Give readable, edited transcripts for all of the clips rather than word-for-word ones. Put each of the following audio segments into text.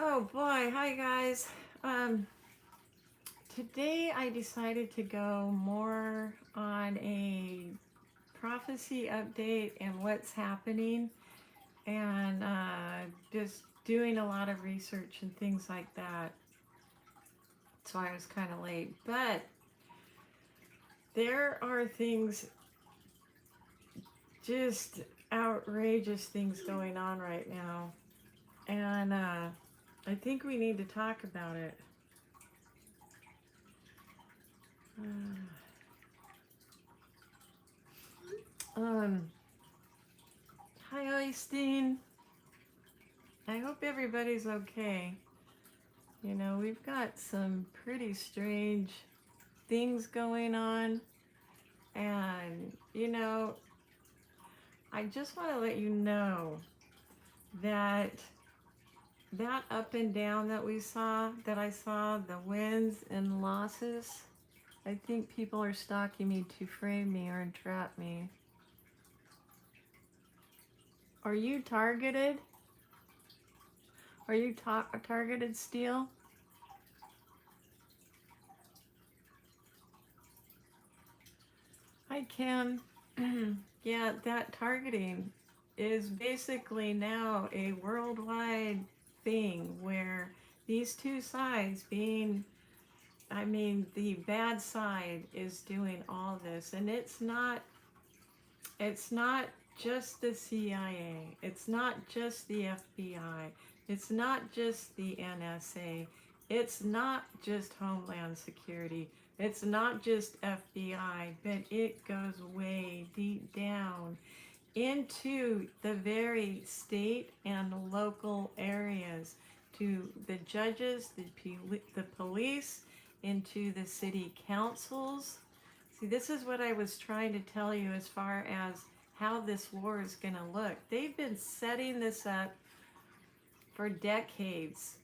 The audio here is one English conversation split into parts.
Oh boy, hi guys. Um, Today I decided to go more on a prophecy update and what's happening, and just doing a lot of research and things like that. So I was kind of late, but there are things, just outrageous things going on right now, and I think we need to talk about it. Um, Hi, Oystein. I hope everybody's okay. You know, we've got some pretty strange things going on, and I just want to let you know that that up and down that I saw, the wins and losses, I think people are stalking me to frame me or entrap me. Are you targeted? Are you targeted, Steel? Hi, Kim. Yeah, that targeting is basically now a worldwide thing where these two sides the bad side is doing all this, and it's not just the CIA, it's not just the FBI, it's not just the NSA, it's not just Homeland Security, it's not just FBI, but it goes way deep down into the very state and local areas, to the judges, the police, into the city councils. See, this is what I was trying to tell you as far as how this war is going to look. They've been setting this up for decades.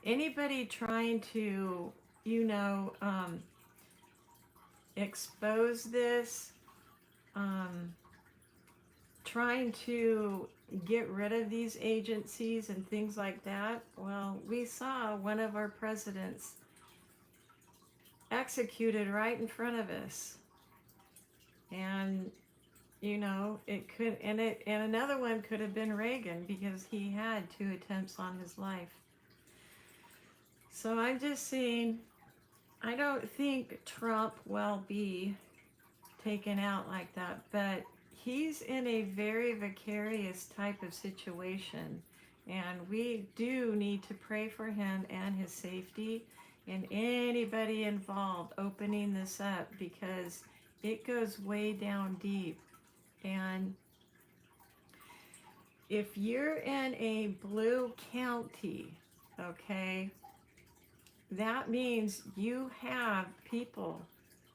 Anybody trying to, you know, expose this, um, trying to get rid of these agencies and things like that, well, we saw one of our presidents executed right in front of us. And it could, and another one could have been Reagan, because he had 2 attempts on his life. So I'm just saying, I don't think Trump will be taken out like that, but he's in a very vicarious type of situation, and we do need to pray for him and his safety, and anybody involved opening this up, because it goes way down deep. And if you're in a blue county, okay, that means you have people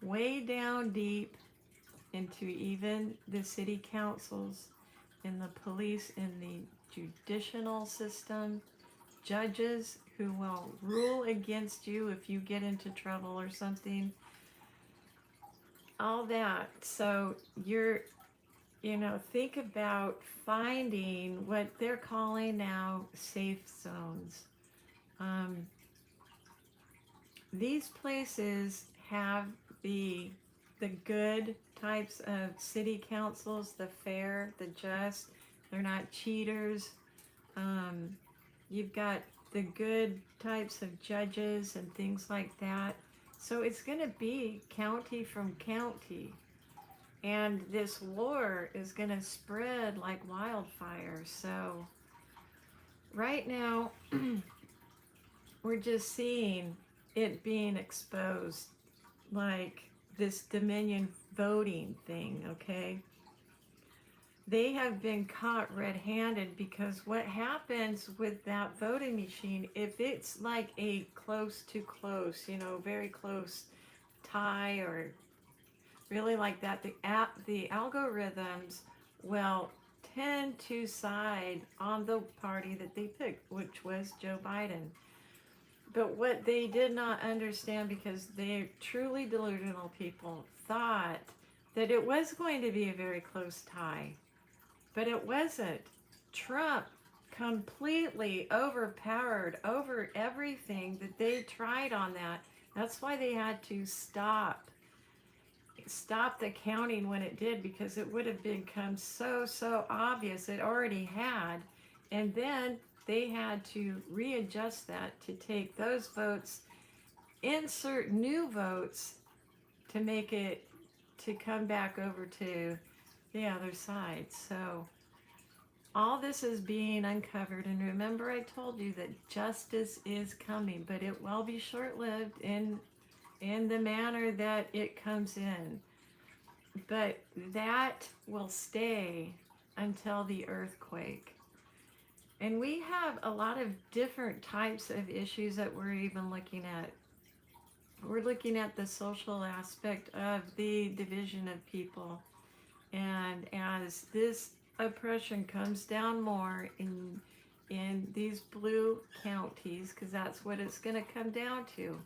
way down deep into even the city councils, in the police, in the judicial system, judges who will rule against you if you get into trouble or something, all that. So think about finding what they're calling now safe zones. Um, these places have the good types of city councils, the fair, the just. They're not cheaters. You've got the good types of judges and things like that. So it's going to be county from county. And this war is going to spread like wildfire. So right now, we're just seeing it being exposed, like this Dominion voting thing, okay? They have been caught red-handed, because what happens with that voting machine, if it's like a close to close, very close tie, or really like that, the algorithms will tend to side on the party that they picked, which was Joe Biden. But what they did not understand, because they're truly delusional people, thought that it was going to be a very close tie. But it wasn't. Trump completely overpowered over everything that they tried on that. That's why they had to stop the counting when it did, because it would have become so obvious. It already had. And then they had to readjust that to take those votes, insert new votes to make it to come back over to the other side. So all this is being uncovered. And remember, I told you that justice is coming, but it will be short-lived in the manner that it comes in. But that will stay until the earthquake. And we have a lot of different types of issues that we're even looking at. We're looking at the social aspect of the division of people. And as this oppression comes down more in these blue counties, because that's what it's going to come down to,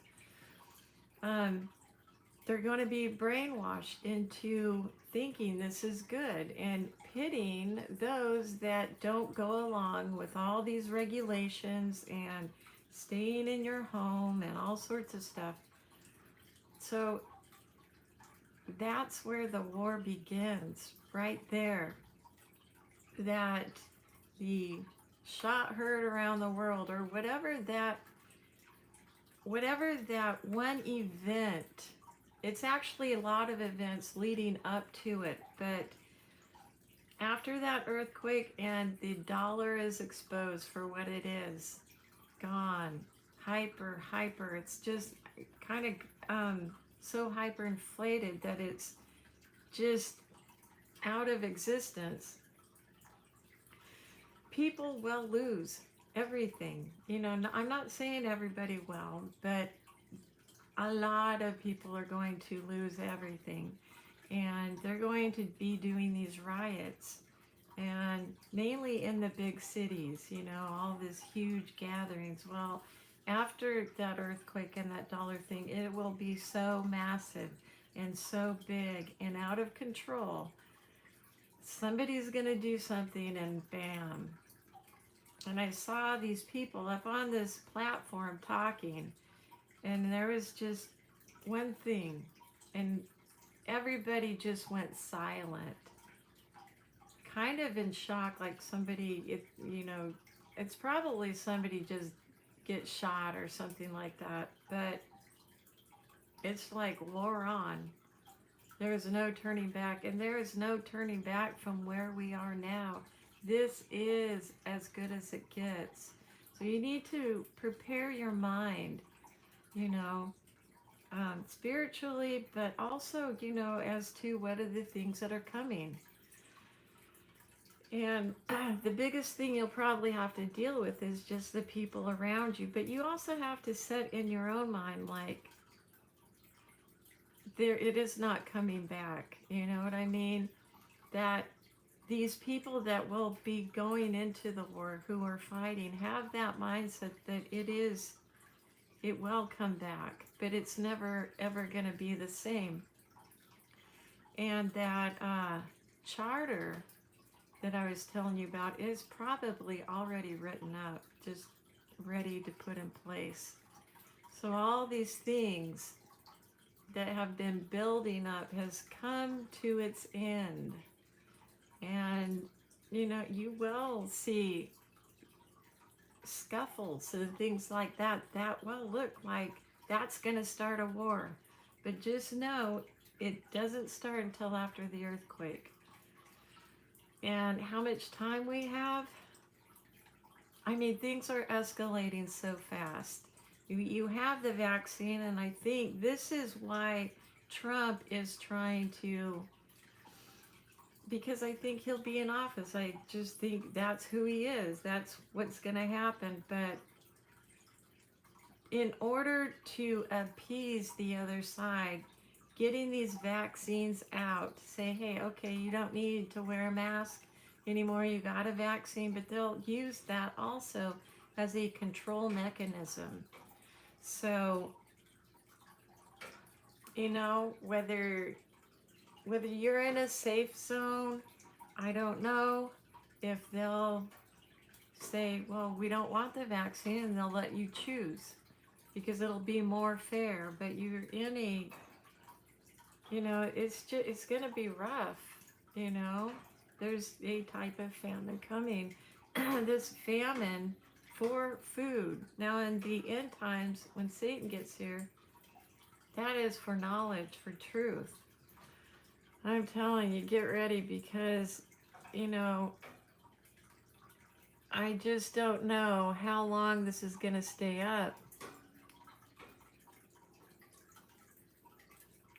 they're going to be brainwashed into thinking this is good and pitting those that don't go along with all these regulations and staying in your home and all sorts of stuff. So that's where the war begins, right there. That the shot heard around the world, or whatever that one event, it's actually a lot of events leading up to it, but after that earthquake and the dollar is exposed for what it is, gone, hyper, it's just kind of so hyperinflated that it's just out of existence. People will lose everything. You know, I'm not saying everybody will, but a lot of people are going to lose everything. And they're going to be doing these riots. And mainly in the big cities, you know, all these huge gatherings. Well, after that earthquake and that dollar thing, it will be so massive and so big and out of control. Somebody's going to do something and bam. And I saw these people up on this platform talking, and there was just one thing, and everybody just went silent, kind of in shock, like somebody, you know, it's probably somebody just gets shot or something like that, but it's like war on. There is no turning back, and there is no turning back from where we are now. This is as good as it gets. So you need to prepare your mind, you know, spiritually, but also, you know, as to what are the things that are coming. And the biggest thing you'll probably have to deal with is just the people around you. But you also have to set in your own mind, like, it is not coming back. You know what I mean? That these people that will be going into the war, who are fighting, have that mindset that it will come back, but it's never ever going to be the same. And that charter that I was telling you about is probably already written up, just ready to put in place. So all these things that have been building up has come to its end. And, you know, you will see scuffles and things like that. That will look like that's going to start a war. But just know it doesn't start until after the earthquake. And how much time we have? I mean, things are escalating so fast. You have the vaccine, and I think this is why Trump is trying to, because I think he'll be in office. I just think that's who he is. That's what's going to happen. But in order to appease the other side, getting these vaccines out, say, hey, okay, you don't need to wear a mask anymore. You got a vaccine, but they'll use that also as a control mechanism. So, you know, whether you're in a safe zone, I don't know if they'll say, well, we don't want the vaccine, and they'll let you choose because it'll be more fair. But you're in a, it's going to be rough, you know. There's a type of famine coming. This famine for food. Now, in the end times, when Satan gets here, that is for knowledge, for truth. I'm telling you, get ready because, you know, I just don't know how long this is going to stay up.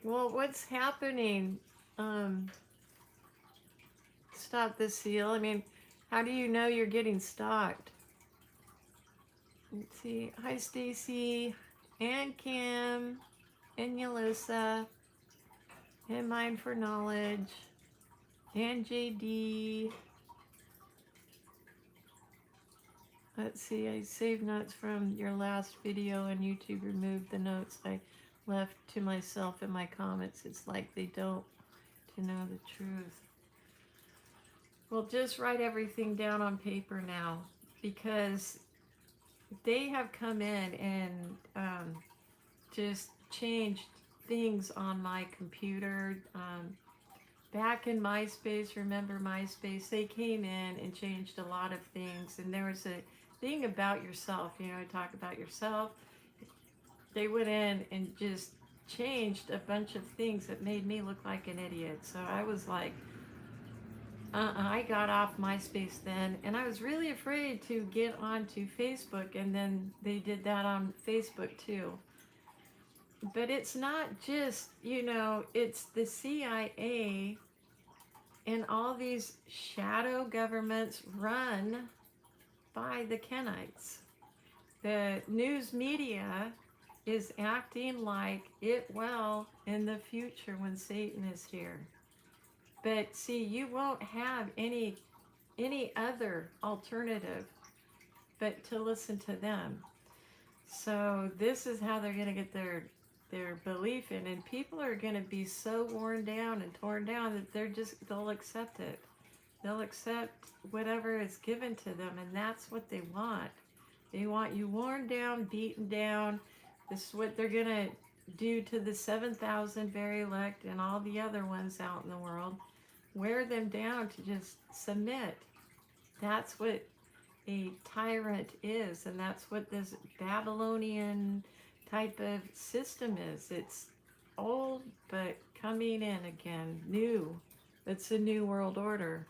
Well, what's happening? Stop the seal. I mean, how do you know you're getting stalked? Let's see. Hi, Stacy, and Kim, and Yelissa, and Mind for Knowledge, and JD. Let's see. I saved notes from your last video, and YouTube removed the notes I left to myself in my comments. It's like they don't to know the truth. Well, just write everything down on paper now, because they have come in and just changed things on my computer. Back in MySpace, remember MySpace? They came in and changed a lot of things, and there was a thing about yourself, talk about yourself. They went in and just changed a bunch of things that made me look like an idiot. So I was like, I got off MySpace then, and I was really afraid to get onto Facebook, and then they did that on Facebook too. But it's not just, it's the CIA and all these shadow governments run by the Kenites. The news media is acting like it will in the future when Satan is here. But see, you won't have any other alternative but to listen to them. So this is how they're going to get their belief in, and people are going to be so worn down and torn down that they'll accept it. They'll accept whatever is given to them, and that's what they want. They want you worn down, beaten down. This is what they're going to do to the 7,000 very elect and all the other ones out in the world. Wear them down to just submit. That's what a tyrant is, and that's what this Babylonian type of system is. It's old, but coming in again, new. It's a new world order.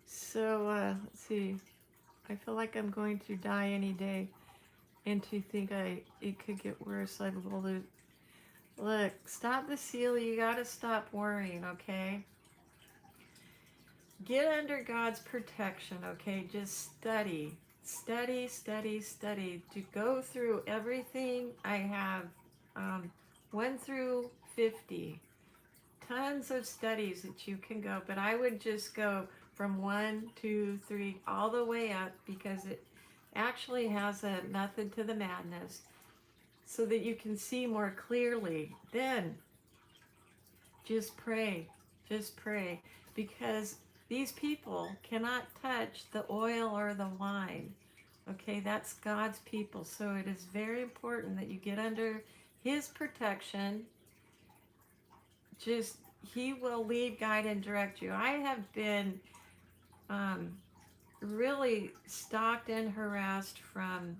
So, let's see. I feel like I'm going to die any day, and to think it could get worse. I will lose. Look, stop the seal. You gotta stop worrying, okay? Get under God's protection, okay? Just study. Study, study, study. To go through everything. I have 1 through 50. Tons of studies that you can go, but I would just go from 1, 2, 3, all the way up, because it actually has a method to the madness so that you can see more clearly. Then just pray, because these people cannot touch the oil or the wine. Okay, that's God's people. So it is very important that you get under His protection. Just, He will lead, guide, and direct you. I have been really stalked and harassed from,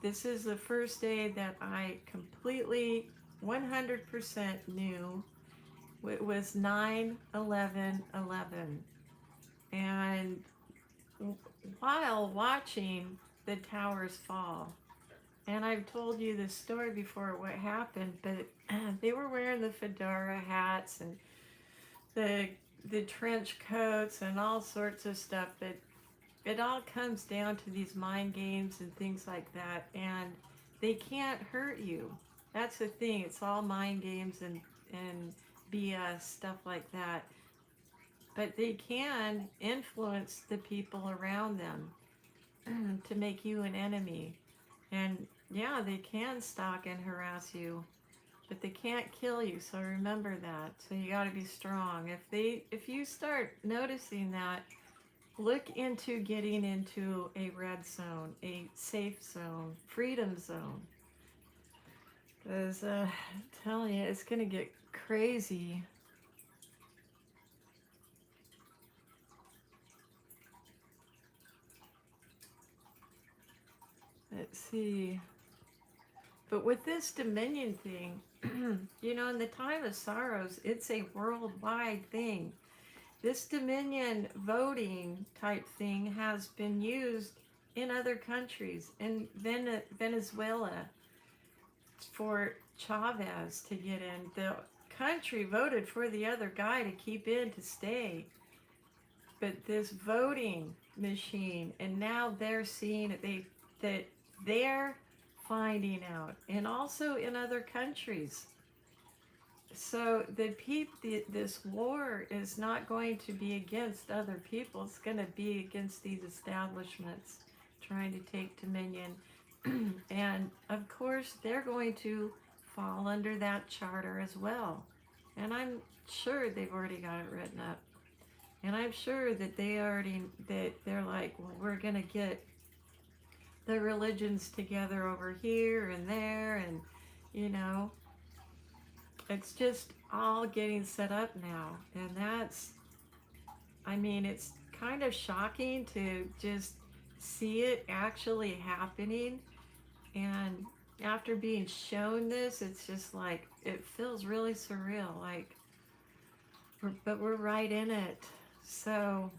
this is the first day that I completely 100% knew. It was 9/11/11, and while watching the towers fall, and I've told you this story before what happened, but they were wearing the fedora hats and the trench coats and all sorts of stuff, but it all comes down to these mind games and things like that, and they can't hurt you. That's the thing. It's all mind games and BS, stuff like that. But they can influence the people around them to make you an enemy. And yeah, they can stalk and harass you. but they can't kill you, so remember that. So you got to be strong. If you start noticing that, look into getting into a red zone, a safe zone, freedom zone. Because I'm telling you, it's going to get crazy. Let's see. But with this Dominion thing, you know, in the time of sorrows, it's a worldwide thing. This Dominion voting type thing has been used in other countries, in Venezuela, for Chavez to get in. The country voted for the other guy to keep in to stay. But this voting machine, and now they're seeing that they're finding out, and also in other countries. So this war is not going to be against other people. It's going to be against these establishments trying to take dominion. And of course, they're going to fall under that charter as well. And I'm sure they've already got it written up. And I'm sure that they're like, well, we're going to get the religions together over here and there, and you know, it's just all getting set up now. And I mean, it's kind of shocking to just see it actually happening. And after being shown this, it's just like, it feels really surreal. Like, but we're right in it. So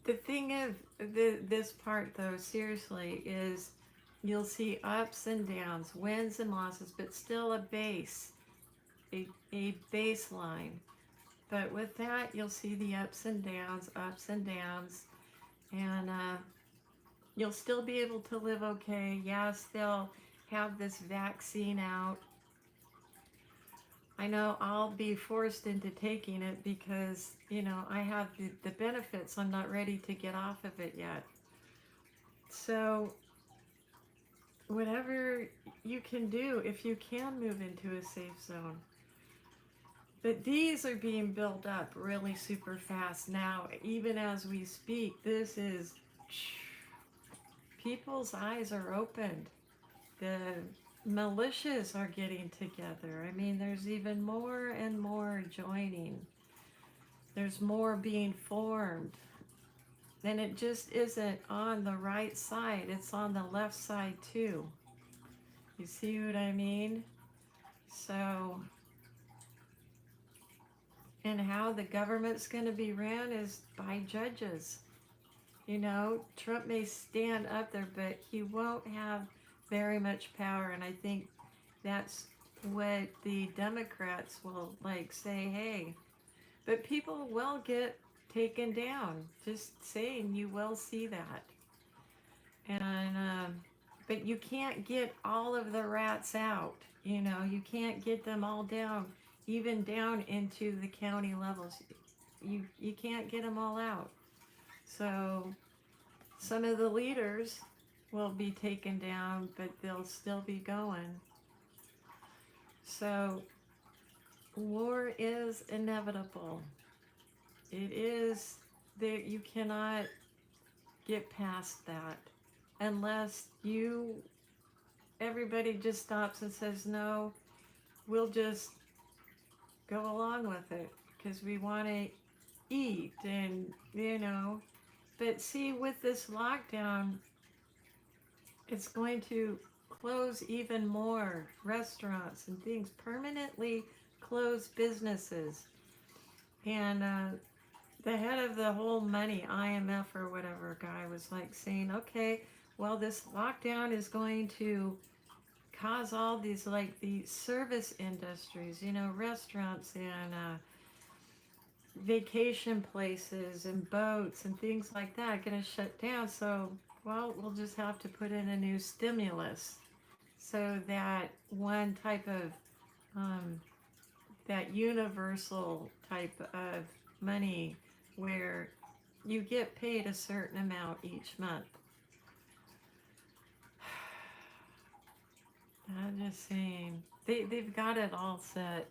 the thing of this part, though, seriously, is you'll see ups and downs, wins and losses, but still a base, a baseline. But with that, you'll see the ups and downs, and you'll still be able to live okay. Yes, they'll have this vaccine out. I know I'll be forced into taking it because, you know, I have the benefits. I'm not ready to get off of it yet. So whatever you can do, if you can move into a safe zone. But these are being built up really super fast now, even as we speak. This is, people's eyes are opened. The militias are getting together. I mean, there's even more and more joining. There's more being formed. And it just isn't on the right side, it's on the left side too. You see what I mean? So, and how the government's going to be ran is by judges. You know, Trump may stand up there, but he won't have very much power. And I think that's what the Democrats will like say, hey, but people will get taken down. Just saying, you will see that. And, but you can't get all of the rats out. You know, you can't get them all down, even down into the county levels. You can't get them all out. So some of the leaders will be taken down, but they'll still be going. So war is inevitable. It is that you cannot get past that unless everybody just stops and says, no, we'll just go along with it because we want to eat, and you know. But see, with this lockdown, it's going to close even more restaurants and things, permanently close businesses. And the head of the whole money, IMF or whatever guy, was like saying, okay, well, this lockdown is going to cause all these, like, the service industries, you know, restaurants and vacation places and boats and things like that going to shut down. So, well, we'll just have to put in a new stimulus so that one type of that universal type of money where you get paid a certain amount each month. I'm just saying, they've got it all set.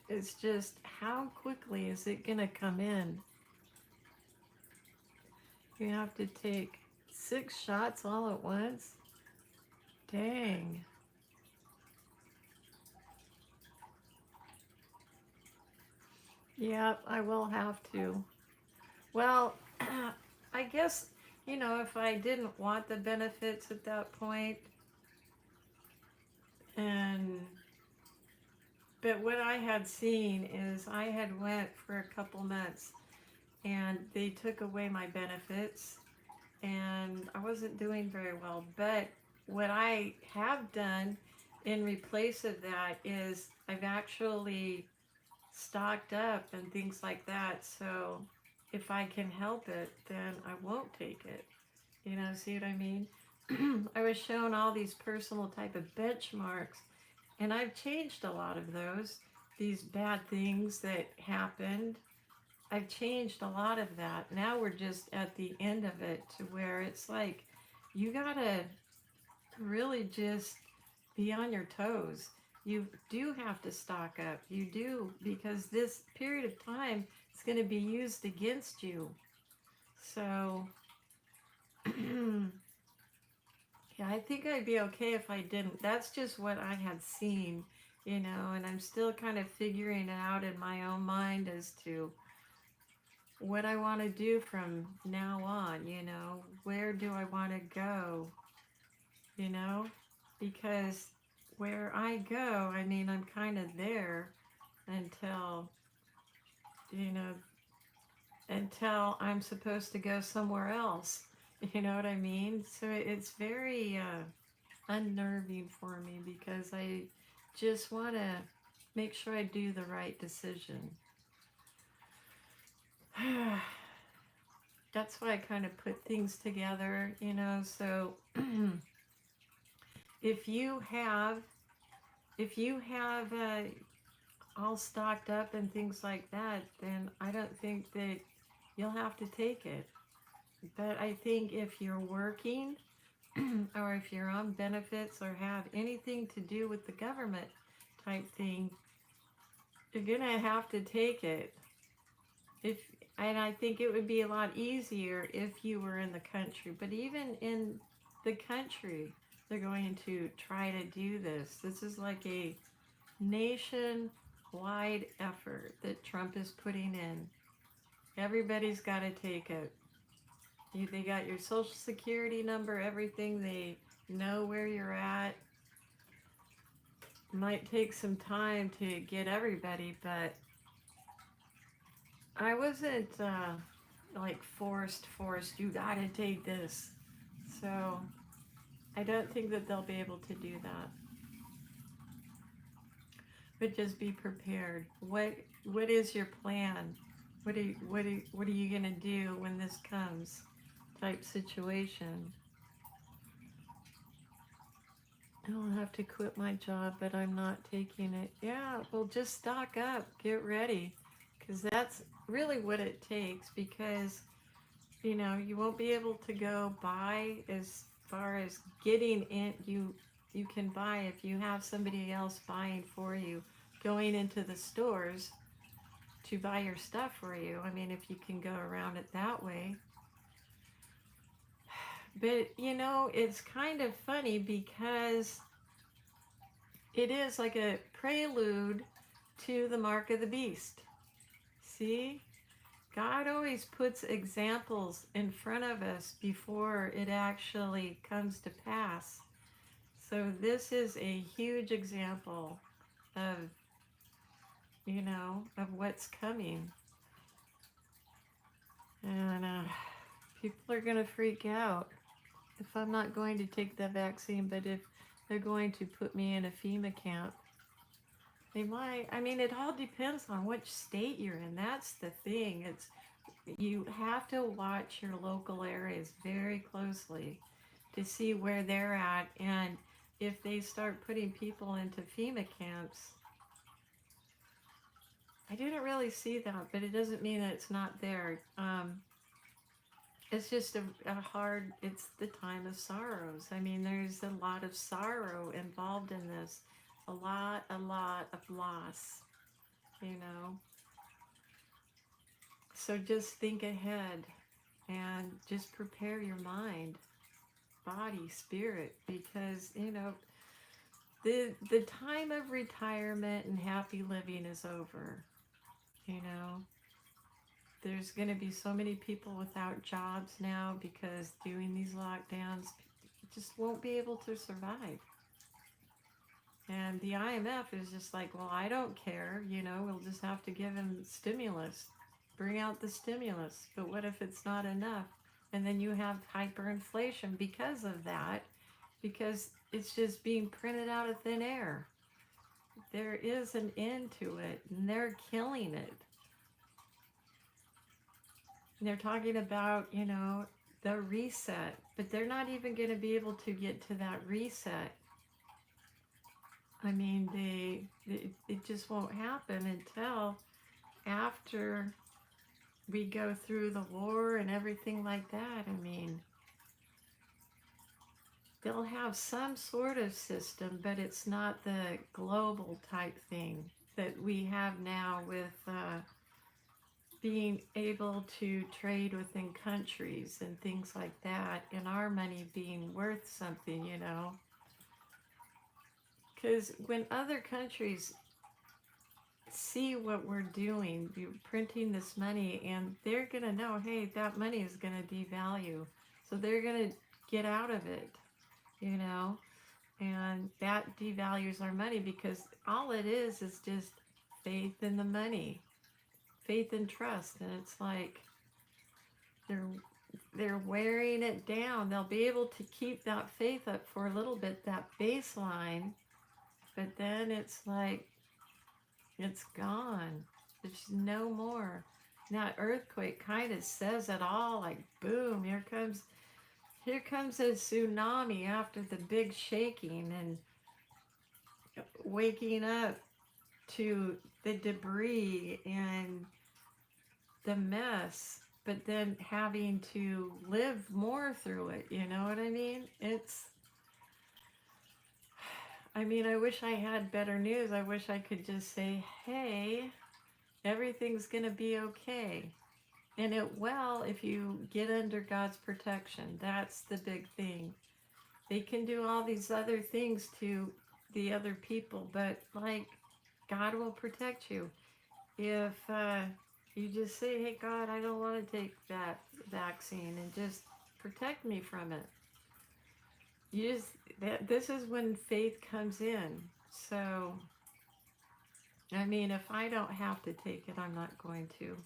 It's just how quickly is it gonna come in? You have to take 6 shots all at once? Dang. Yep, I will have to. Well, I guess, if I didn't want the benefits at that point, and but what I had seen is I had went for a couple months and they took away my benefits and I wasn't doing very well. But what I have done in replace of that is I've actually stocked up and things like that. So if I can help it, then I won't take it. See what I mean? I was shown all these personal type of benchmarks, and I've changed a lot of those. These bad things that happened, I've changed a lot of that. Now we're just at the end of it to where it's like you gotta really just be on your toes. You do have to stock up. You do, because this period of time is going to be used against you. So, yeah, I think I'd be okay if I didn't. That's just what I had seen, and I'm still kind of figuring it out in my own mind as to what I want to do from now on, where do I want to go, you know, because where I go, I mean, I'm kind of there until, you know, until I'm supposed to go somewhere else. You know what I mean? So it's very unnerving for me because I just want to make sure I do the right decision. That's why I kind of put things together, so if you have all stocked up and things like that, then I don't think that you'll have to take it. But I think if you're working or if you're on benefits or have anything to do with the government type thing, you're gonna have to take it. If and I think it would be a lot easier if you were in the country. But even in the country, they're going to try to do this. This is like a nationwide effort that Trump is putting in. Everybody's got to take it. They got your social security number, everything. They know where you're at. Might take some time to get everybody, but I wasn't like forced. You gotta take this. So I don't think that they'll be able to do that. But just be prepared. What is your plan? What are you gonna do when this comes? Type situation. I'll have to quit my job, but I'm not taking it. Yeah, well, just stock up, get ready, because that's really what it takes. Because you won't be able to go buy as far as getting in. You can buy if you have somebody else buying for you, going into the stores to buy your stuff for you. I mean, if you can go around it that way. But it's kind of funny because it is like a prelude to the mark of the beast. See? God always puts examples in front of us before it actually comes to pass. So this is a huge example of, of what's coming. And people are going to freak out if I'm not going to take the vaccine, but if they're going to put me in a FEMA camp, they might. I mean, it all depends on which state you're in. That's the thing. You have to watch your local areas very closely to see where they're at, and if they start putting people into FEMA camps. I didn't really see that, but it doesn't mean that it's not there. it's just a hard, it's the time of sorrows. I mean, there's a lot of sorrow involved in this, a lot of loss, you know. So just think ahead and just prepare your mind, body, spirit, because, you know, the time of retirement and happy living is over, you know. There's going to be so many people without jobs now because doing these lockdowns just won't be able to survive. And the IMF is just like, well, I don't care, you know, we'll just have to give him stimulus. Bring out the stimulus. But what if it's not enough? And then you have hyperinflation because of that, because it's just being printed out of thin air. There is an end to it, and they're killing it. And they're talking about, you know, the reset, but they're not even going to be able to get to that reset. I mean, it just won't happen until after we go through the war and everything like that. I mean, they'll have some sort of system, but it's not the global type thing that we have now with being able to trade within countries and things like that, and our money being worth something, you know. Because when other countries see what we're doing, you're printing this money, and they're going to know, hey, that money is going to devalue. So they're going to get out of it, you know, and that devalues our money because all it is just faith in the money, faith and trust. And it's like they're they're wearing it down. They'll be able to keep that faith up for a little bit, that baseline, but then it's like it's gone. There's no more. That earthquake kind of says it all, like boom, here comes a tsunami after the big shaking and waking up to the debris and the mess, but then having to live more through it, you know what I mean? I mean, I wish I had better news. I wish I could just say, hey, everything's going to be okay. And it will if you get under God's protection. That's the big thing. They can do all these other things to the other people, but like God will protect you. If you just say, hey, God, I don't want to take that vaccine and just protect me from it. This is when faith comes in. So, I mean, if I don't have to take it, I'm not going to.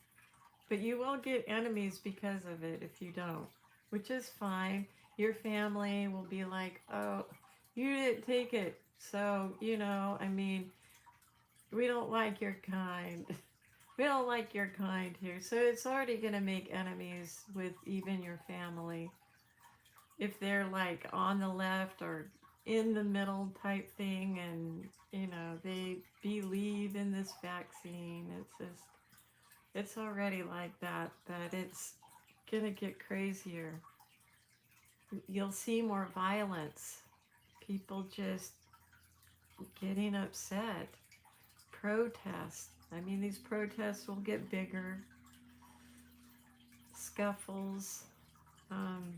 But you will get enemies because of it if you don't, which is fine. Your family will be like, oh, you didn't take it. So, you know, I mean, we don't like your kind. We don't like your kind here. So it's already going to make enemies with even your family. If they're like on the left or in the middle type thing and, you know, they believe in this vaccine, it's already like that, but it's gonna get crazier. You'll see more violence, people just getting upset, protests. I mean, these protests will get bigger, scuffles. Um,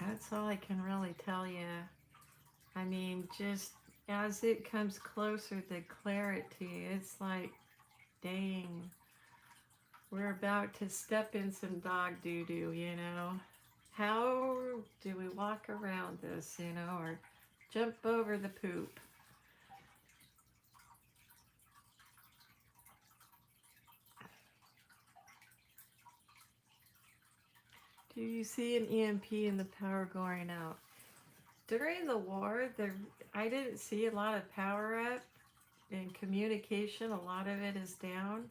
that's all I can really tell you. I mean, just as it comes closer, the clarity, it's like, dang, we're about to step in some dog doo-doo, you know? How do we walk around this, you know, or jump over the poop? Do you see an EMP and the power going out? During the war, I didn't see a lot of power up and communication. A lot of it is down.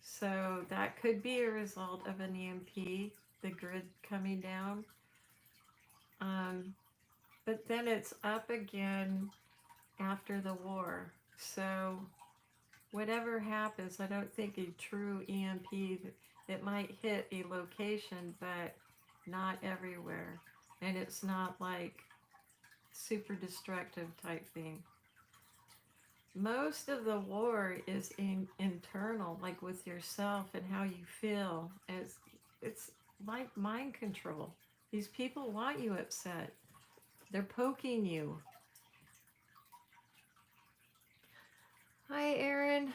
So that could be a result of an EMP, the grid coming down. Um, but then it's up again after the war. So whatever happens, I don't think a true EMP It might hit a location, but not everywhere. And it's not like super destructive type thing. Most of the war is internal, like with yourself and how you feel. It's like mind control. These people want you upset. They're poking you. Hi, Aaron.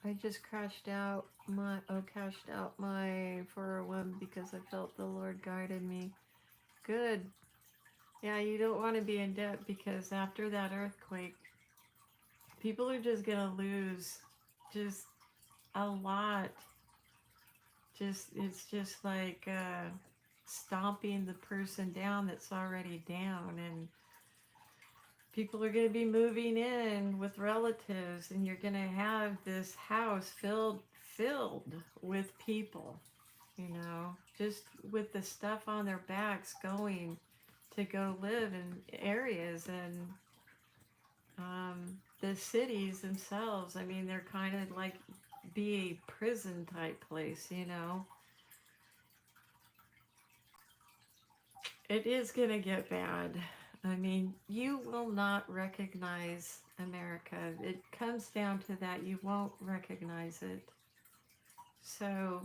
I just cashed out my 401 because I felt the Lord guided me. Good. Yeah, you don't want to be in debt because after that earthquake, people are just gonna lose just a lot. It's just like stomping the person down that's already down, and people are going to be moving in with relatives, and you're going to have this house filled with people, you know, just with the stuff on their backs going to go live in areas, and the cities themselves, I mean, they're kind of like be a prison type place, you know. It is going to get bad. I mean, you will not recognize America. It comes down to that. You won't recognize it. So,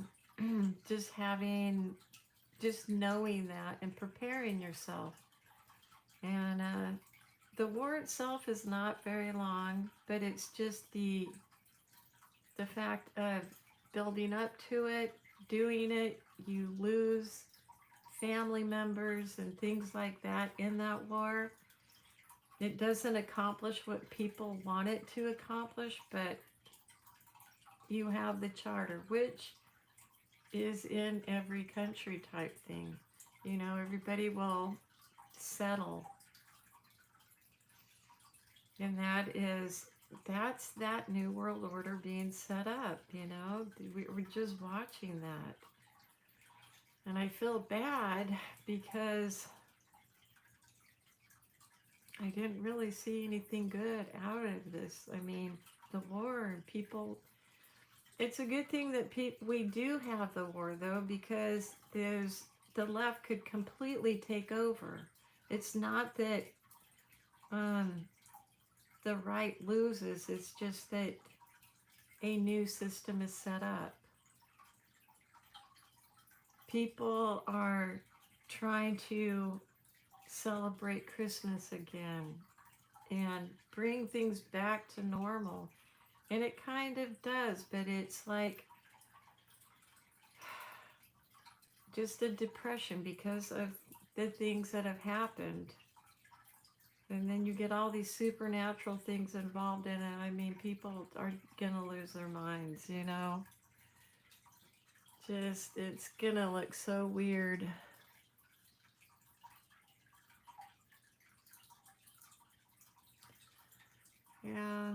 just just knowing that and preparing yourself. And the war itself is not very long, but it's just the fact of building up to it, doing it. You lose family members and things like that in that war. It doesn't accomplish what people want it to accomplish, but you have the charter, which is in every country type thing. You know, everybody will settle. And that's that new world order being set up, you know. We're just watching that. And I feel bad because I didn't really see anything good out of this. I mean, the war and people. It's a good thing that we do have the war, though, because the left could completely take over. It's not that um, the right loses. It's just that a new system is set up. People are trying to celebrate Christmas again and bring things back to normal. And it kind of does, but it's like just a depression because of the things that have happened. And then you get all these supernatural things involved in it. I mean, people are gonna lose their minds, you know? Just, it's gonna look so weird. Yeah.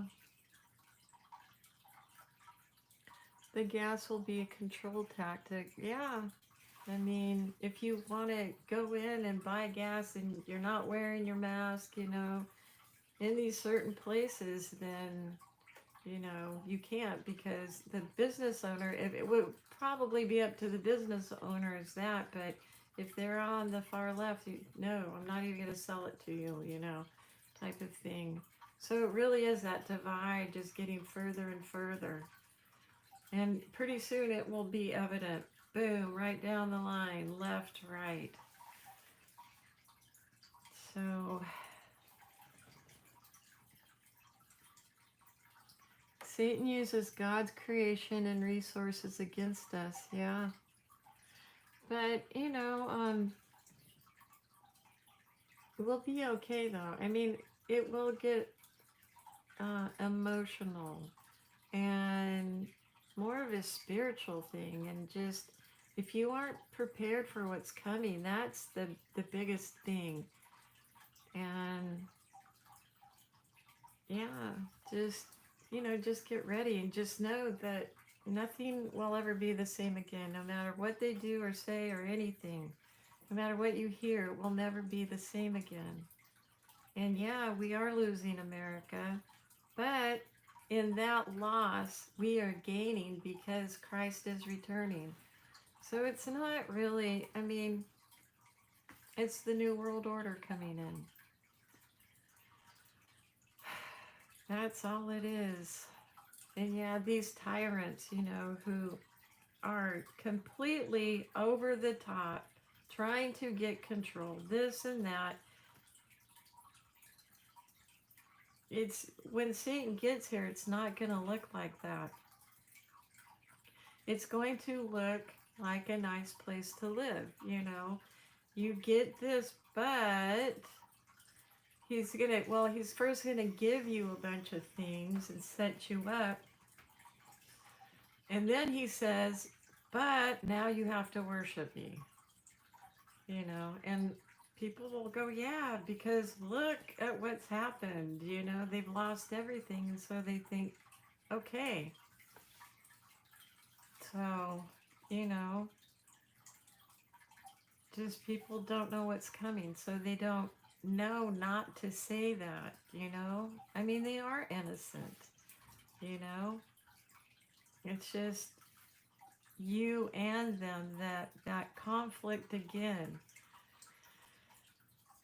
The gas will be a control tactic. Yeah. I mean, if you want to go in and buy gas and you're not wearing your mask, you know, in these certain places, then, you know, you can't because the business owner, if it would probably be up to the business owners that, but if they're on the far left, no, I'm not even going to sell it to you, you know, type of thing. So it really is that divide just getting further and further. And pretty soon it will be evident. Boom, right down the line, left, right. So, Satan uses God's creation and resources against us, yeah. But, you know, we'll be okay though. I mean, it will get emotional and more of a spiritual thing, and just if you aren't prepared for what's coming, that's the biggest thing. And yeah, just, you know, just get ready and just know that nothing will ever be the same again, no matter what they do or say or anything. No matter what you hear, it will never be the same again. And yeah, we are losing America, but in that loss, we are gaining because Christ is returning. So it's not really, I mean, it's the New World Order coming in. That's all it is. And yeah, these tyrants, who are completely over the top, trying to get control, this and that. It's when Satan gets here, it's not going to look like that. It's going to look like a nice place to live, You get this, but he's first gonna give you a bunch of things and set you up. And then he says, but now you have to worship me, and people will go, yeah, because look at what's happened, they've lost everything. And so they think, okay, so, you know, just people don't know what's coming. So they don't know not to say that. I mean, they are innocent, you know, it's just you and them, that conflict again.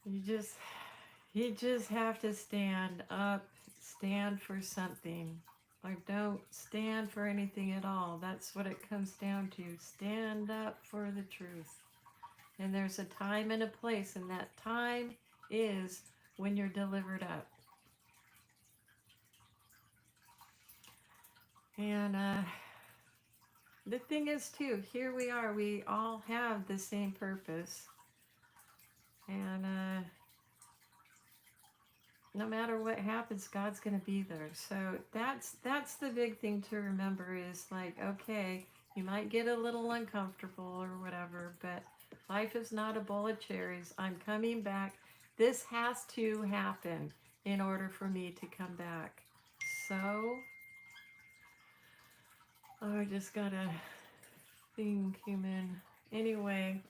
You just have to stand up, stand for something, or don't stand for anything at all. That's what it comes down to. Stand up for the truth. And there's a time and a place, and that time is when you're delivered up. And the thing is, too, here we are. We all have the same purpose. And no matter what happens, God's going to be there. So that's the big thing to remember is like, okay, you might get a little uncomfortable or whatever, but life is not a bowl of cherries. I'm coming back. This has to happen in order for me to come back. So, I just got a thing came in. Anyway,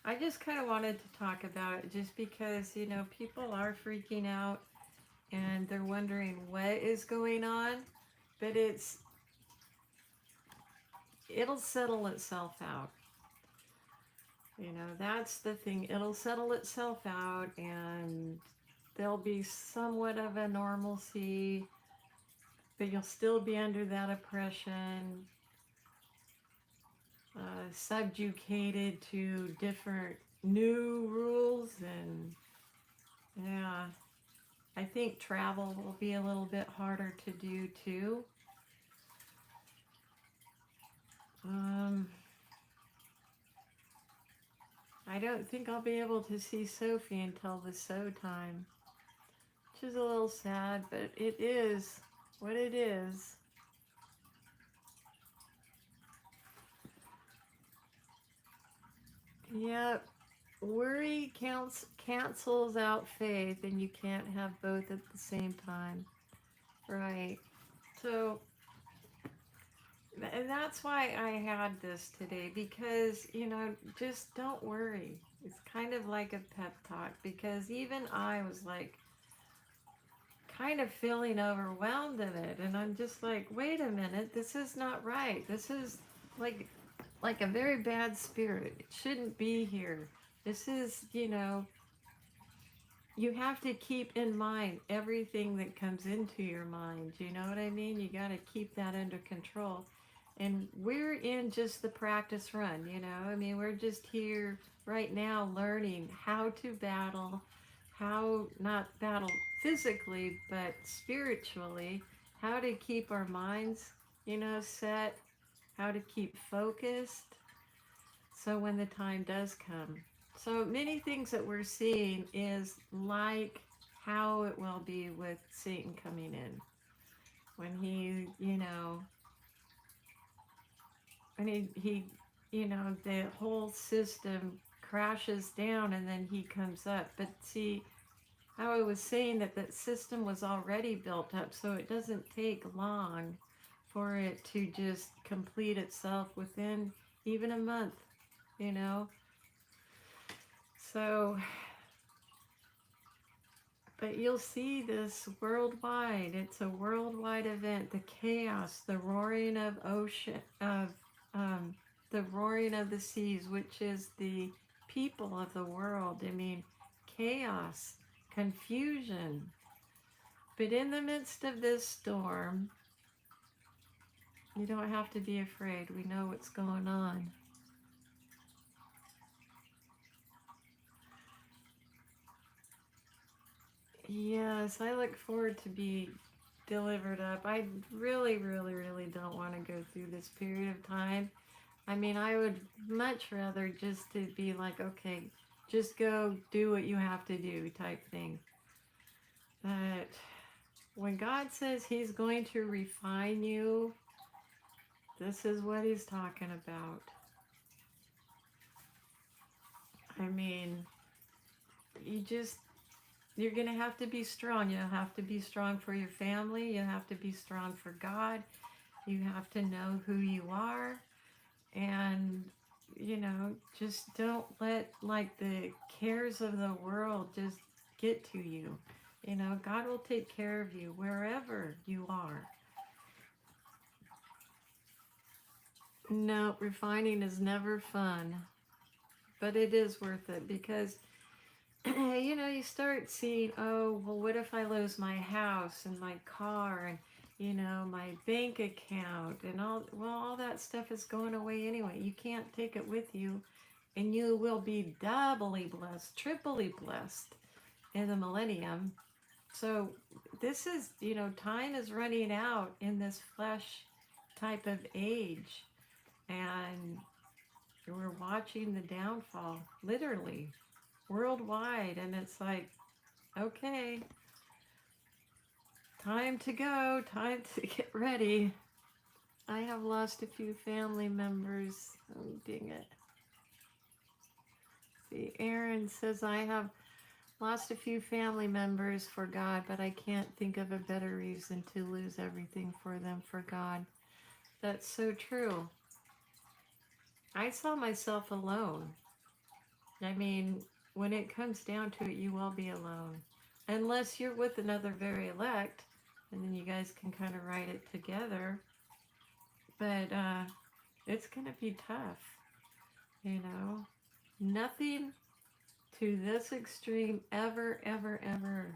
I just kind of wanted to talk about it just because, people are freaking out and they're wondering what is going on, but it'll settle itself out. That's the thing. It'll settle itself out and there'll be somewhat of a normalcy, but you'll still be under that oppression, subjugated to different new rules. And yeah, I think travel will be a little bit harder to do too. I don't think I'll be able to see Sophie until the so time, which is a little sad, but it is what it is. Yep. Worry cancels out faith, and you can't have both at the same time. Right. So, and that's why I had this today, because, just don't worry. It's kind of like a pep talk, because even I was like kind of feeling overwhelmed in it, and I'm just like, wait a minute, this is not right. This is like a very bad spirit. It shouldn't be here. This is, you have to keep in mind everything that comes into your mind. You know what I mean? You got to keep that under control. And we're in just the practice run, I mean, we're just here right now learning how to battle, how not battle physically, but spiritually, how to keep our minds, set, how to keep focused. So when the time does come. So many things that we're seeing is like how it will be with Satan coming in. When he, the whole system crashes down and then he comes up. But see, how I was saying that system was already built up, so it doesn't take long for it to just complete itself within even a month, you know. So, but you'll see this worldwide. It's a worldwide event. The chaos, the roaring of um, the roaring of the seas, which is the people of the world. I mean, chaos, confusion. But in the midst of this storm, you don't have to be afraid. We know what's going on. Yes, I look forward to be delivered up. I really, really, really don't want to go through this period of time. I mean, I would much rather just to be like, okay, just go do what you have to do type thing. But when God says He's going to refine you, this is what He's talking about. I mean, you're going to have to be strong. You have to be strong for your family. You have to be strong for God. You have to know who you are. And, just don't let like the cares of the world just get to you. God will take care of you wherever you are. No, refining is never fun, but it is worth it because you start seeing, oh, well, what if I lose my house and my car and, my bank account and all that stuff is going away anyway. You can't take it with you, and you will be doubly blessed, triply blessed in the millennium. So this is, time is running out in this flesh type of age, and we're watching the downfall, literally, worldwide, and it's like, okay, time to go, time to get ready. I have lost a few family members. Oh, dang it. See, Aaron says, I have lost a few family members for God, but I can't think of a better reason to lose everything for them for God. That's so true. I saw myself alone. I mean, when it comes down to it, you will be alone. Unless you're with another very elect, and then you guys can kind of write it together. But it's going to be tough, Nothing to this extreme ever, ever, ever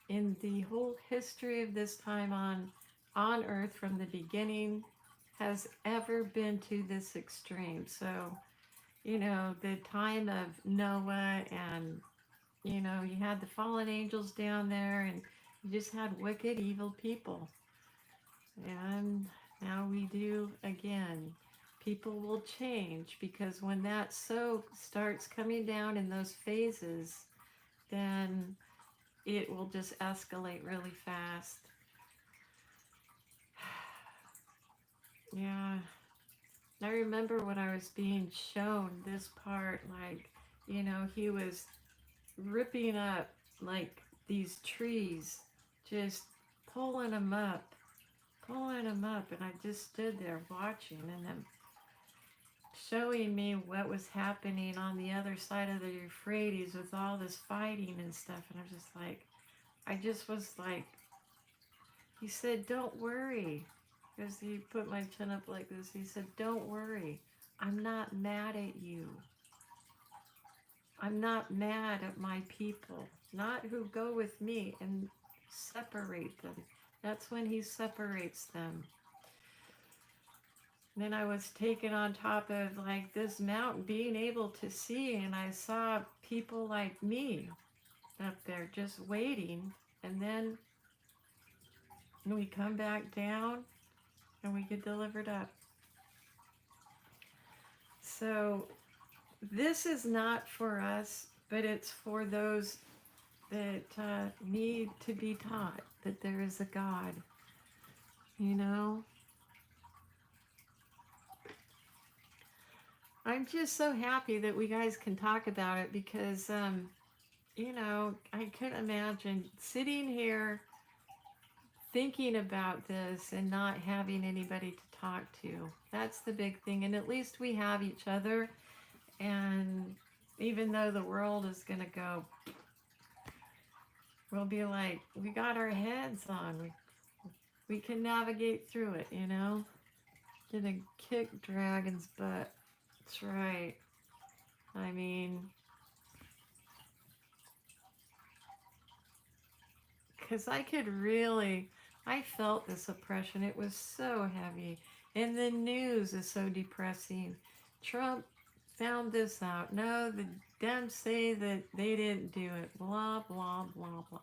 in the whole history of this time on earth from the beginning has ever been to this extreme. So, the time of Noah and, you had the fallen angels down there and you just had wicked, evil people. And now we do again. People will change because when that soak starts coming down in those phases, then it will just escalate really fast. Yeah. I remember when I was being shown this part, like, he was ripping up like these trees, just pulling them up, and I just stood there watching and them showing me what was happening on the other side of the Euphrates with all this fighting and stuff, and I just was like, he said, don't worry, because he put my chin up like this. He said, don't worry, I'm not mad at you. I'm not mad at my people, not who go with me, and separate them. That's when he separates them. And then I was taken on top of like this mountain, being able to see, and I saw people like me up there just waiting. And then we come back down and we get delivered up. So this is not for us, but it's for those that need to be taught that there is a God, I'm just so happy that we guys can talk about it because, I couldn't imagine sitting here thinking about this and not having anybody to talk to. That's the big thing. And at least we have each other. And even though the world is going to go, we'll be like, we got our heads on. We can navigate through it, you know? Gonna kick Dragon's butt. That's right. I mean, because I felt this oppression. It was so heavy. And the news is so depressing. Trump found this out. No, the Dems say that they didn't do it. Blah, blah, blah, blah.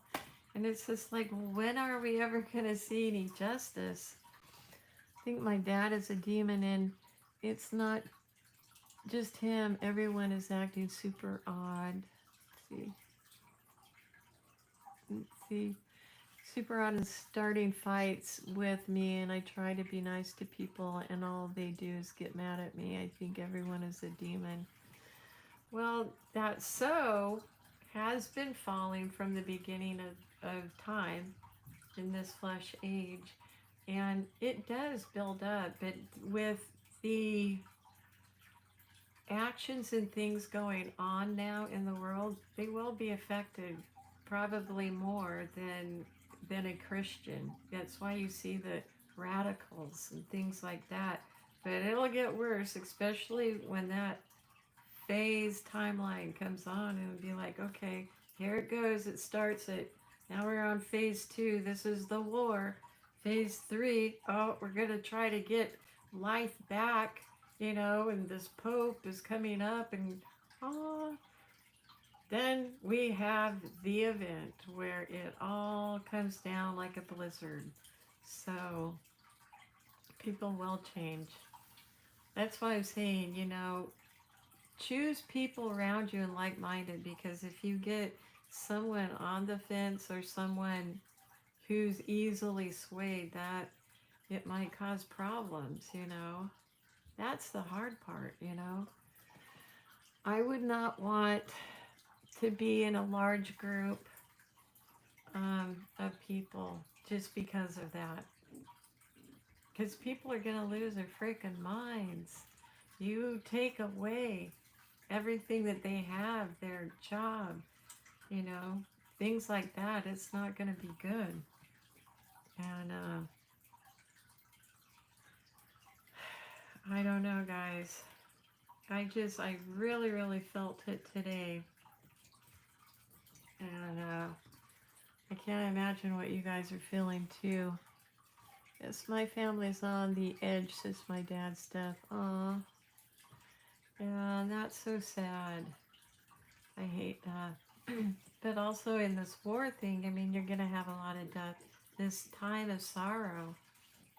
And it's just like, when are we ever going to see any justice? I think my dad is a demon, and it's not just him. Everyone is acting super odd. Let's see. Let's see. Super odd and starting fights with me, and I try to be nice to people, and all they do is get mad at me. I think everyone is a demon. Well, that so has been falling from the beginning of time in this flesh age, and it does build up, but with the actions and things going on now in the world, they will be affected probably more than a Christian. That's why you see the radicals and things like that. But it'll get worse, especially when that phase timeline comes on, and it'll be like, okay, here it goes. It starts at, now we're on phase 2. This is the war. Phase 3, oh, we're going to try to get life back, you know, and this Pope is coming up, and oh, then we have the event where it all comes down like a blizzard. So people will change. That's why I'm saying, you know, choose people around you and like-minded, because if you get someone on the fence or someone who's easily swayed, that it might cause problems, you know. That's the hard part, you know. I would not want to be in a large group of people just because of that. Because people are going to lose their freaking minds. You take away everything that they have, their job, you know, things like that. It's not going to be good. And I don't know, guys. I really, really felt it today. And I can't imagine what you guys are feeling too. Yes, my family's on the edge since my dad's death. Aw. Yeah, that's so sad. I hate that. But also in this war thing, I mean, you're going to have a lot of death. This time of sorrow.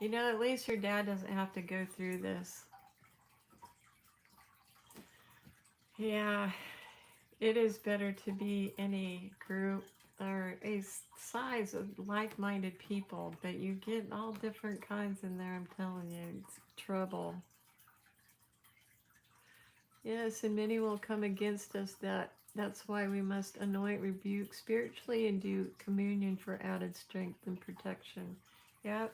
You know, at least your dad doesn't have to go through this. Yeah, it is better to be in a group or a size of like-minded people, but you get all different kinds in there, I'm telling you. It's trouble. Yes, and many will come against us. That's why we must anoint, rebuke spiritually, and do communion for added strength and protection. Yep.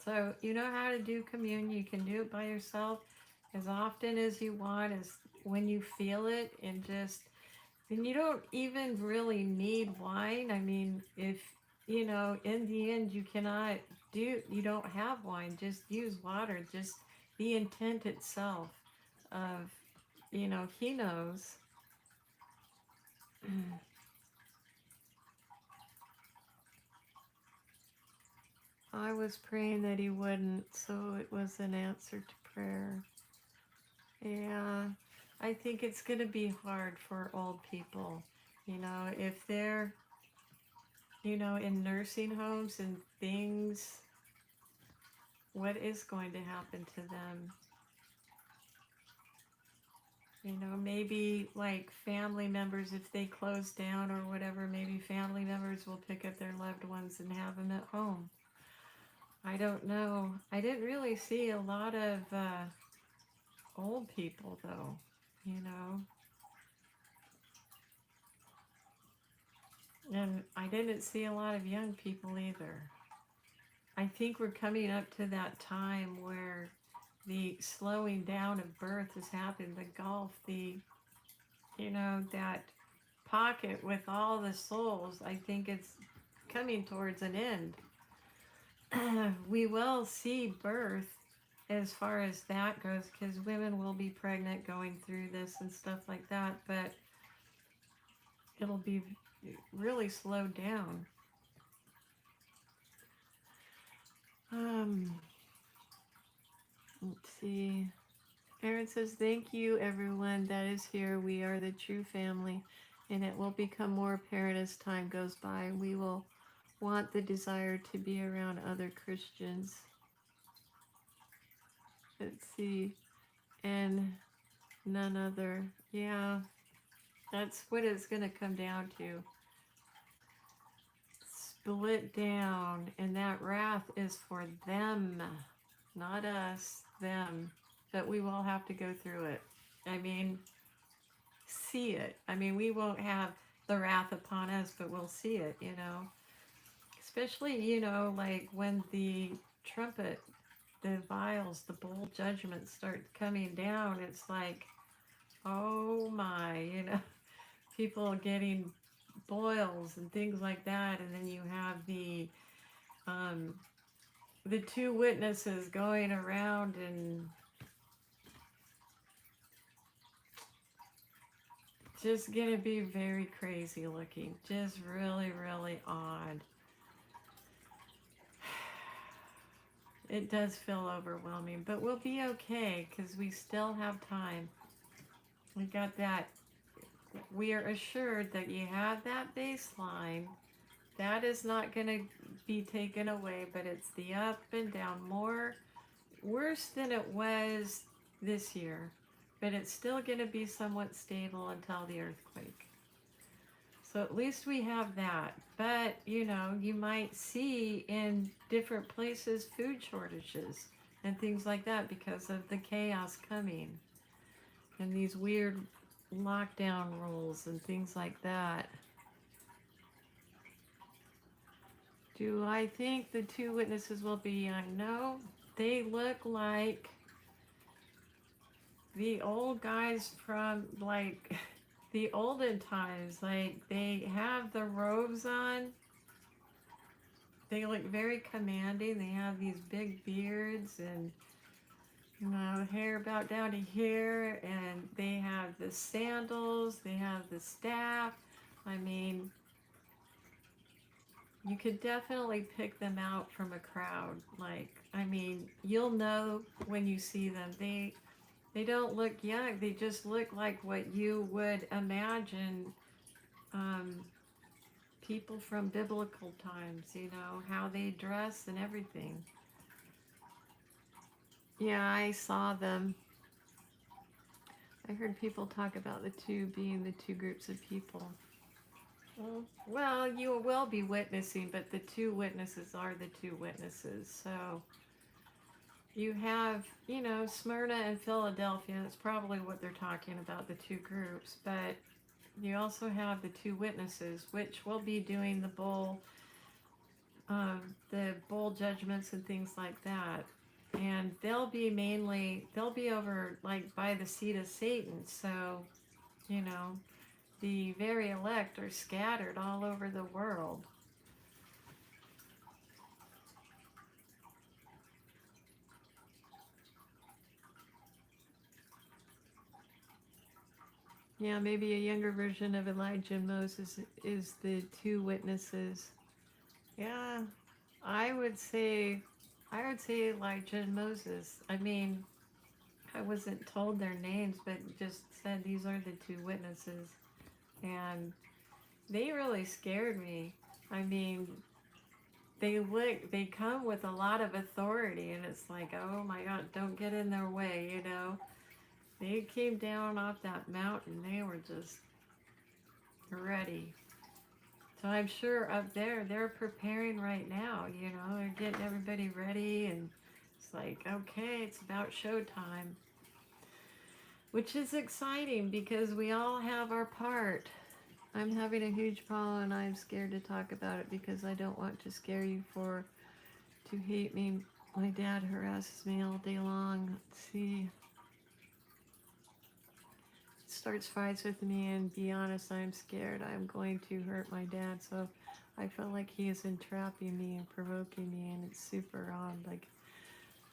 So you know how to do communion. You can do it by yourself as often as you want, as when you feel it, and you don't even really need wine. I mean, if you know, in the end, you don't have wine. Just use water. Just the intent itself of, you know, he knows. I was praying that he wouldn't, so it was an answer to prayer. Yeah, I think it's going to be hard for old people. You know, if they're, you know, in nursing homes and things, what is going to happen to them? You know, maybe like family members, if they close down or whatever, maybe family members will pick up their loved ones and have them at home. I don't know. I didn't really see a lot of old people, though, you know. And I didn't see a lot of young people either. I think we're coming up to that time where the slowing down of birth has happened. The Gulf, the that pocket with all the souls, I think it's coming towards an end. We will see birth as far as that goes, because women will be pregnant going through this and stuff like that, but it'll be really slowed down. Um, let's see. Aaron says, thank you, everyone that is here. We are the true family, and it will become more apparent as time goes by. We will want the desire to be around other Christians. Let's see. And none other. Yeah, that's what it's going to come down to. Split down, and that wrath is for them, not us, them. But we will have to go through it. I mean, see it. I mean, we won't have the wrath upon us, but we'll see it, Especially, like when the trumpet, the vials, the bowl judgments start coming down, it's like, oh my, people getting boils and things like that, and then you have the two witnesses going around, and just gonna be very crazy looking, just really, really odd. It does feel overwhelming, but we'll be okay because we still have time. We got that. We are assured that you have that baseline. That is not going to be taken away, but it's the up and down, more worse than it was this year, but it's still going to be somewhat stable until the earthquake. So at least we have that. But, you might see in different places food shortages and things like that because of the chaos coming and these weird lockdown rules and things like that. Do I think the two witnesses will be young? No, they look like the old guys from like the olden times. Like they have the robes on. They look very commanding. They have these big beards and hair about down to here, and they have the sandals, they have the staff. I mean, you could definitely pick them out from a crowd. Like, I mean, you'll know when you see them. They don't look young. They just look like what you would imagine people from biblical times, how they dress and everything. Yeah, I saw them. I heard people talk about the two being the two groups of people. Well, you will be witnessing, but the two witnesses are the two witnesses. So you have, Smyrna and Philadelphia. That's probably what they're talking about, the two groups. But you also have the two witnesses, which will be doing the bowl judgments and things like that. And they'll be over like by the seat of Satan. So, the very elect are scattered all over the world. Yeah, maybe a younger version of Elijah and Moses is the two witnesses. Yeah, I would say Elijah and Moses. I mean, I wasn't told their names, but just said these are the two witnesses. And they really scared me. I mean, they come with a lot of authority, and it's like, oh my God, don't get in their way, They came down off that mountain. They were just ready. So I'm sure up there, they're preparing right now, they're getting everybody ready, and it's like, okay, it's about showtime. Which is exciting because we all have our part. I'm having a huge problem and I'm scared to talk about it because I don't want to scare you to hate me. My dad harasses me all day long. Let's see. starts fights with me, and be honest, I'm scared I'm going to hurt my dad. So I feel like he is entrapping me and provoking me, and it's super odd. Like,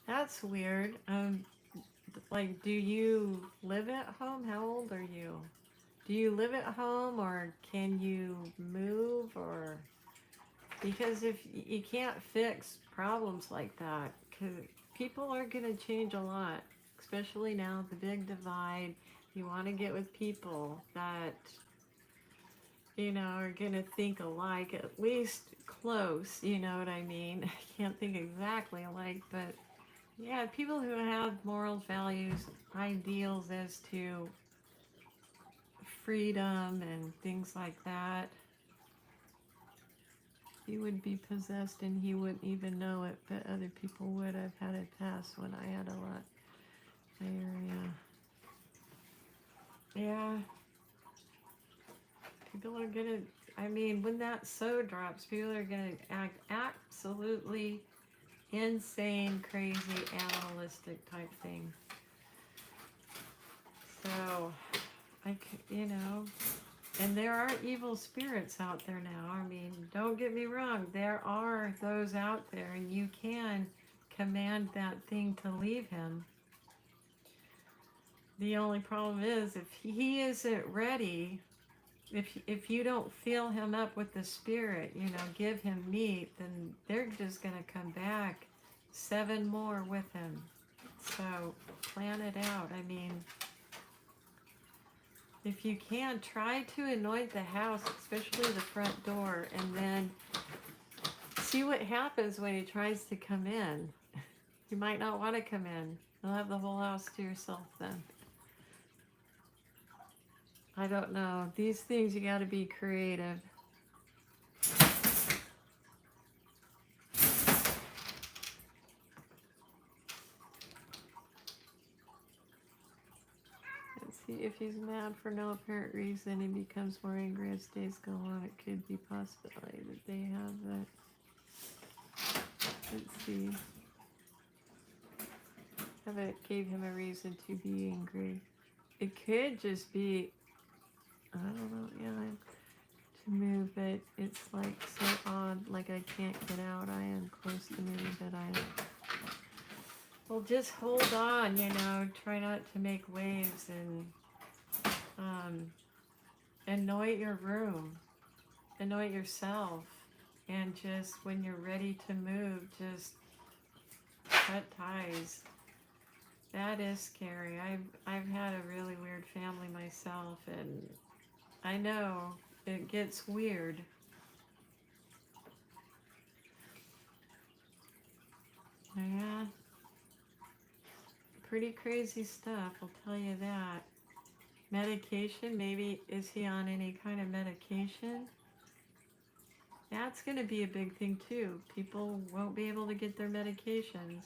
that's weird. Like, do you live at home? How old are you? Do you live at home, or can you move, or because if you can't fix problems like that, because people are going to change a lot, especially now, the big divide. You want to get with people that, you know, are going to think alike, at least close, you know what I mean? I can't think exactly alike, but yeah, people who have morals, values, ideals as to freedom and things like that. He would be possessed and he wouldn't even know it, but other people would. I've had it pass when I had a lot there, yeah. People are gonna, I mean, when that so drops, people are gonna act absolutely insane, crazy, animalistic type thing. So, you know, and there are evil spirits out there now. I mean, don't get me wrong, there are those out there, and you can command that thing to leave him. The only problem is, if he isn't ready, if you don't fill him up with the spirit, you know, give him meat, then they're just going to come back 7 more with him. So plan it out. I mean, if you can, try to anoint the house, especially the front door, and then see what happens when he tries to come in. You might not want to come in. You'll have the whole house to yourself then. I don't know. These things, you got to be creative. Let's see, if he's mad for no apparent reason, he becomes more angry as days go on. It could be possibility that they have that. Let's see. Have it gave him a reason to be angry. It could just be, I don't know, yeah, to move, but it's like so odd, like I can't get out. I am close to moving, but I am. Well, just hold on, you know, try not to make waves, and anoint your room, anoint yourself, and just when you're ready to move, just cut ties. That is scary. I've had a really weird family myself, and I know it gets weird. Yeah, pretty crazy stuff, I'll tell you that. Medication, maybe, is he on any kind of medication? That's going to be a big thing too. People won't be able to get their medications.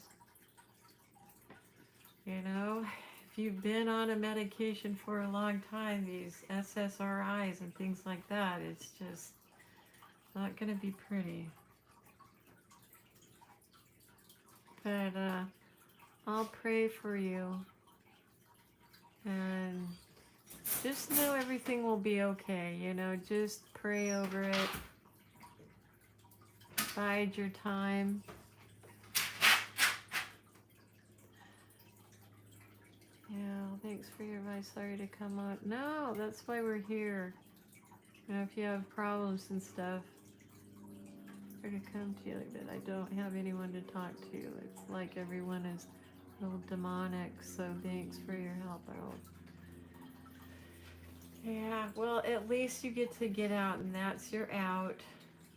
You know, if you've been on a medication for a long time, these SSRIs and things like that, it's just not going to be pretty. But I'll pray for you, and just know everything will be okay. You know, just pray over it. Bide your time. Yeah, thanks for your advice. Sorry to come up. No, that's why we're here. You know, if you have problems and stuff, or to come to you, like that. I don't have anyone to talk to. It's like everyone is a little demonic, so thanks for your help out. Yeah, well, at least you get to get out, and that's your out.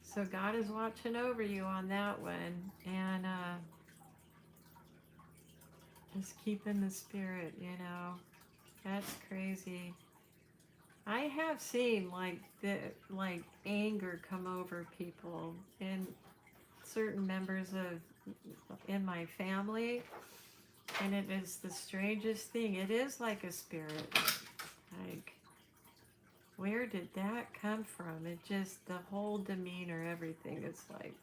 So God is watching over you on that one, and just keep in the spirit, you know. That's crazy. I have seen like anger come over people, and certain members of in my family, and it is the strangest thing. It is like a spirit. Like, where did that come from? It just, the whole demeanor, everything is like,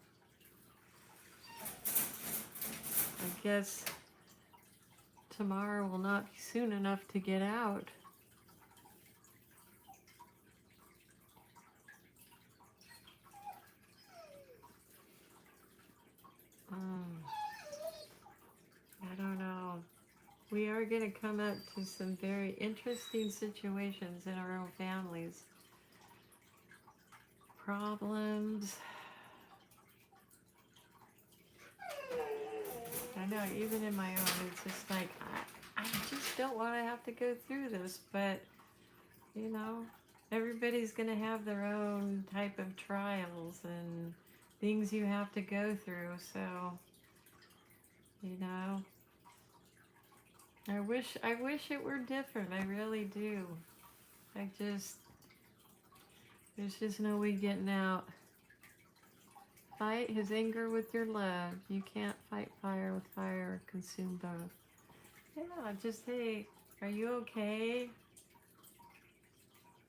I guess tomorrow will not be soon enough to get out. I don't know. We are going to come up to some very interesting situations in our own families. Problems. I know, even in my own, it's just like, I just don't want to have to go through this, but, you know, everybody's going to have their own type of trials and things you have to go through, so, you know, I wish it were different, I really do. There's just no way getting out. Fight his anger with your love. You can't fight fire with fire or consume both. Yeah, just, hey, are you okay?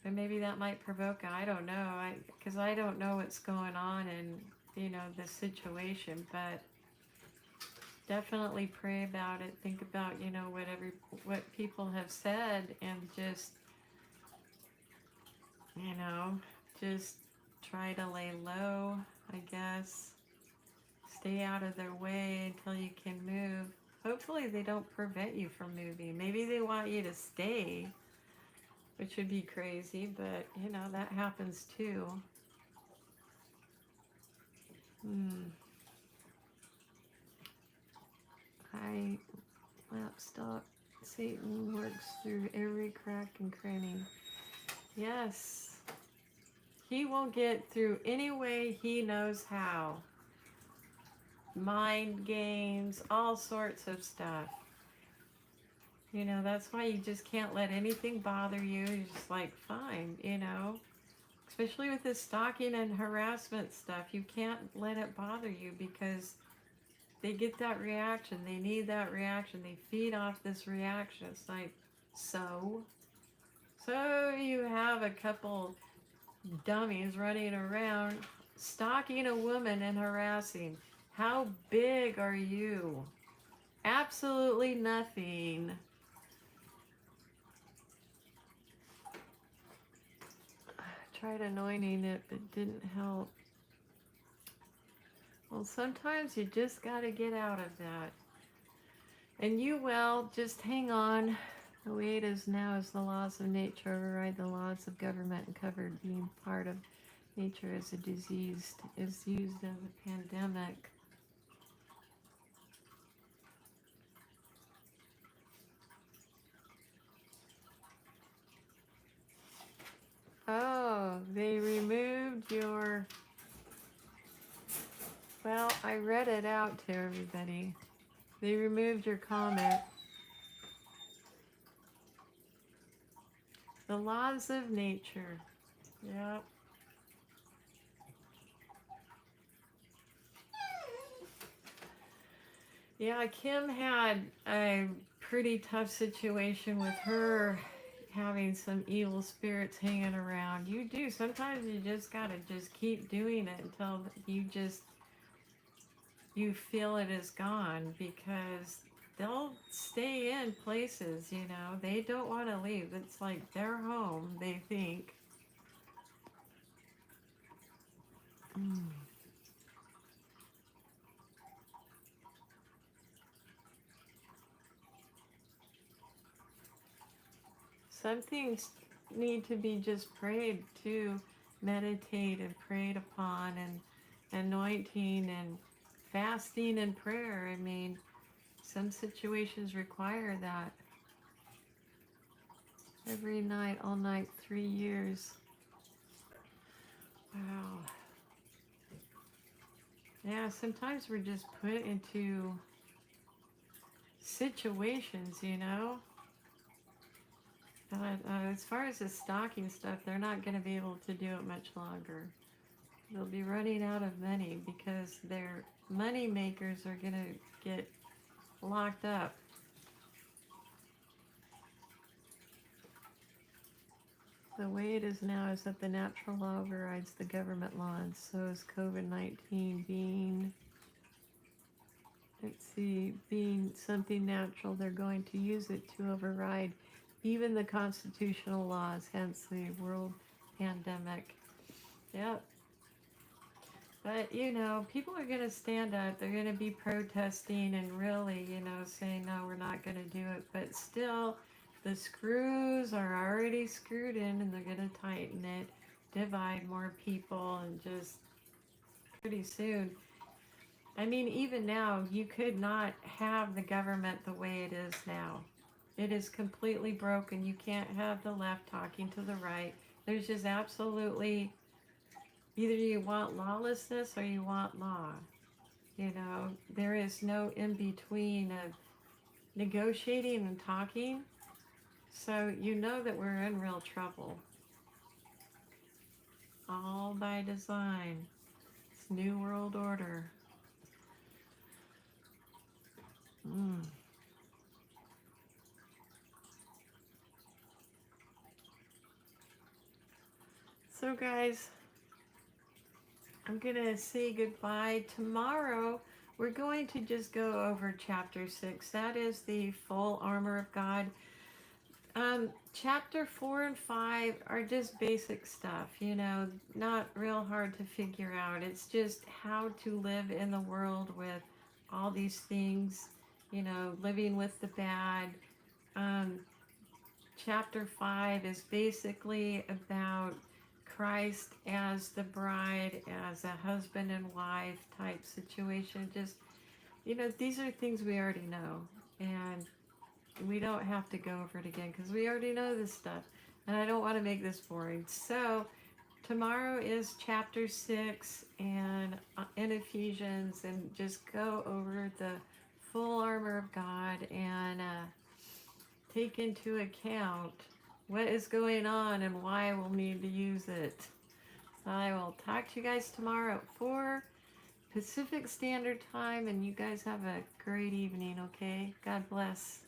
And maybe that might provoke, I don't know, because I don't know what's going on in, you know, the situation, but definitely pray about it. Think about, you know, what people have said, and just, you know, just try to lay low, I guess. Stay out of their way until you can move. Hopefully they don't prevent you from moving. Maybe they want you to stay, which would be crazy, but, you know, that happens too. Lapstop. Satan works through every crack and cranny. Yes. He will get through any way he knows how. Mind games, all sorts of stuff. You know, that's why you just can't let anything bother you. You're just like, fine, you know. Especially with this stalking and harassment stuff, you can't let it bother you, because they get that reaction. They need that reaction. They feed off this reaction. It's like, so you have a couple dummies running around stalking a woman and harassing. How big are you? Absolutely nothing. I tried anointing it, but it didn't help. Well, sometimes you just got to get out of that. And you will, just hang on. The way it is now is the laws of nature override the laws of government, and covered being part of nature as a disease is used as a pandemic. Oh, they removed your... Well, I read it out to everybody. They removed your comment. The laws of nature. Yep. Yeah, Kim had a pretty tough situation with her having some evil spirits hanging around. You do. Sometimes you just gotta just keep doing it until you feel it is gone, because they'll stay in places, you know. They don't want to leave. It's like their home, they think. Some things need to be just prayed to, meditate and prayed upon, and anointing and fasting and prayer. I mean, some situations require that. Every night, all night, 3 years. Wow. Yeah, sometimes we're just put into situations, you know. But as far as the stocking stuff, they're not going to be able to do it much longer. They'll be running out of money, because their money makers are going to get locked up. The way it is now is that the natural law overrides the government law, and so is COVID-19 being, let's see, being something natural. They're going to use it to override even the constitutional laws, hence the world pandemic. Yep. But, you know, people are going to stand up. They're going to be protesting and really, you know, saying, no, we're not going to do it. But still, the screws are already screwed in and they're going to tighten it, divide more people, and just pretty soon. I mean, even now, you could not have the government the way it is now. It is completely broken. You can't have the left talking to the right. There's just absolutely either you want lawlessness or you want law. You know, there is no in between of negotiating and talking. So you know that we're in real trouble. All by design. It's New World Order. Mm. So, guys, I'm going to say goodbye. Tomorrow, we're going to just go over chapter 6. That is the full armor of God. Chapter 4 and 5 are just basic stuff, you know, not real hard to figure out. It's just how to live in the world with all these things, you know, living with the bad. Um, chapter 5 is basically about Christ as the bride, as a husband and wife type situation. Just, you know, these are things we already know. And we don't have to go over it again because we already know this stuff. And I don't want to make this boring. So, tomorrow is chapter 6 and in Ephesians, and just go over the full armor of God and take into account what is going on and why we'll need to use it. So I will talk to you guys tomorrow at 4 Pacific Standard Time, and you guys have a great evening, okay? God bless.